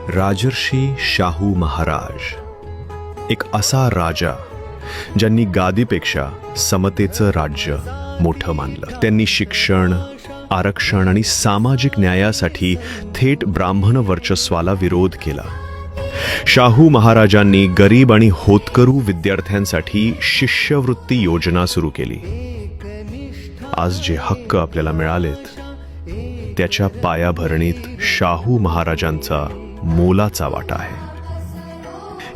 राजर्षी शाहू महाराज, एक असा राजा ज्यांनी गादीपेक्षा समतेचं राज्य मोठं मानलं. त्यांनी शिक्षण, आरक्षण आणि सामाजिक न्यायासाठी थेट ब्राह्मण वर्चस्वाला विरोध केला. शाहू महाराजांनी गरीब आणि होतकरू विद्यार्थ्यांसाठी शिष्यवृत्ती योजना सुरू केली. आज जे हक्क आपल्याला मिळालेत त्याच्या पायाभरणीत शाहू महाराजांचा मोलाचा वाटा आहे.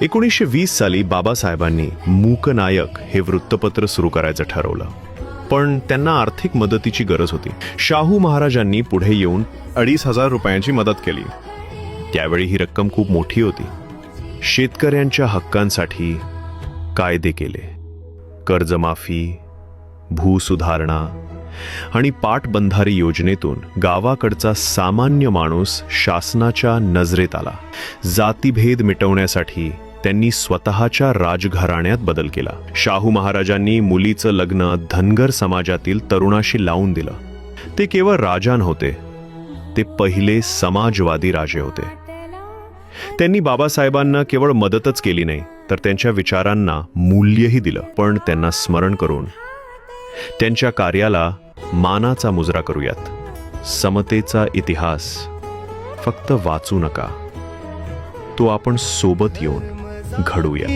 1920 साली बाबासाहेबांनी मूकनायक हे वृत्तपत्र सुरू करायचं ठरवलं, पण त्यांना आर्थिक मदतीची गरज होती. शाहू महाराजांनी पुढे येऊन 2,500 रुपयांची मदत केली. त्यावेळी ही रक्कम खूप मोठी होती. शेतकऱ्यांच्या हक्कांसाठी कायदे केले. कर्जमाफी, भूसुधारणा आणि पाटबंधारे योजनेतून गावाकडचा सामान्य माणूस शासनाच्या नजरेत आला. जातीभेद मिटवण्यासाठी त्यांनी स्वतःच्या राजघराण्यात बदल केला. शाहू महाराजांनी मुलीचं लग्न धनगर समाजातील तरुणाशी लावून दिलं. ते केवळ राजा नव्हते, ते पहिले समाजवादी राजे होते. त्यांनी बाबासाहेबांना केवळ मदतच केली नाही, तर त्यांच्या विचारांना मूल्यही दिलं. पण त्यांना स्मरण करून त्यांच्या कार्याला मानाचा मुजरा करूयात. समतेचा इतिहास फक्त वाचू नका, तो आपण सोबत येऊन घडूया.